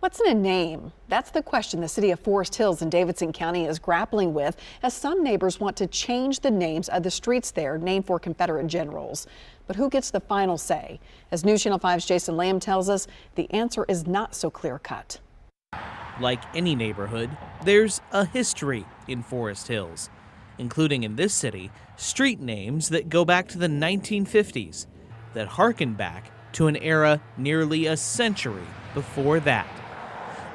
What's in a name? That's the question the city of Forest Hills in Davidson County is grappling with, as some neighbors want to change the names of the streets there named for Confederate generals. But who gets the final say? As News Channel 5's Jason Lamb tells us, the answer is not so clear-cut. Like any neighborhood, there's a history in Forest Hills, including in this city, street names that go back to the 1950s, that harken back to an era nearly a century before that.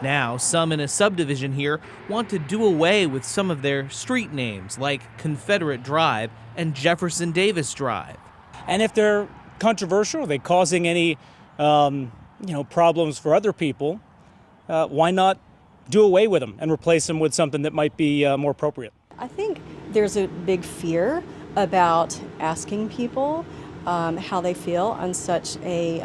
Now, some in a subdivision here want to do away with some of their street names like Confederate Drive and Jefferson Davis Drive. And if they're controversial, are they causing any problems for other people, why not do away with them and replace them with something that might be more appropriate? I think there's a big fear about asking people how they feel on such a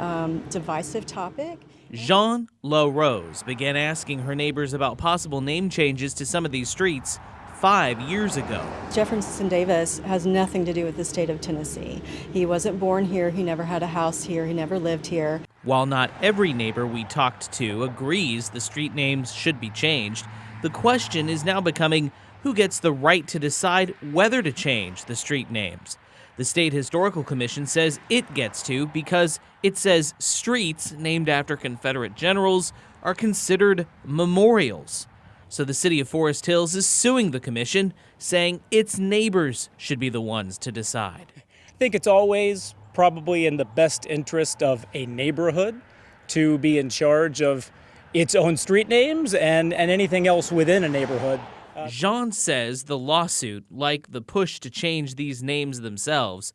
divisive topic. Jean LaRose began asking her neighbors about possible name changes to some of these streets 5 years ago. Jefferson Davis has nothing to do with the state of Tennessee. He wasn't born here, he never had a house here, he never lived here. While not every neighbor we talked to agrees the street names should be changed, the question is now becoming who gets the right to decide whether to change the street names. The State Historical Commission says it gets to because it says streets named after Confederate generals are considered memorials. So the city of Forest Hills is suing the commission, saying its neighbors should be the ones to decide. I think it's always probably in the best interest of a neighborhood to be in charge of its own street names and anything else within a neighborhood. Jean says the lawsuit, like the push to change these names themselves,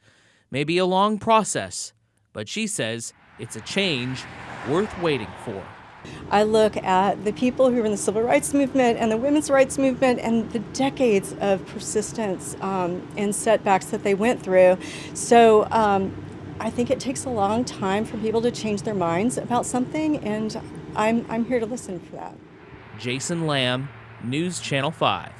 may be a long process, but she says it's a change worth waiting for. I look at the people who are in the civil rights movement and the women's rights movement and the decades of persistence and setbacks that they went through. So I think it takes a long time for people to change their minds about something, and I'm here to listen for that. Jason Lamb, News Channel 5.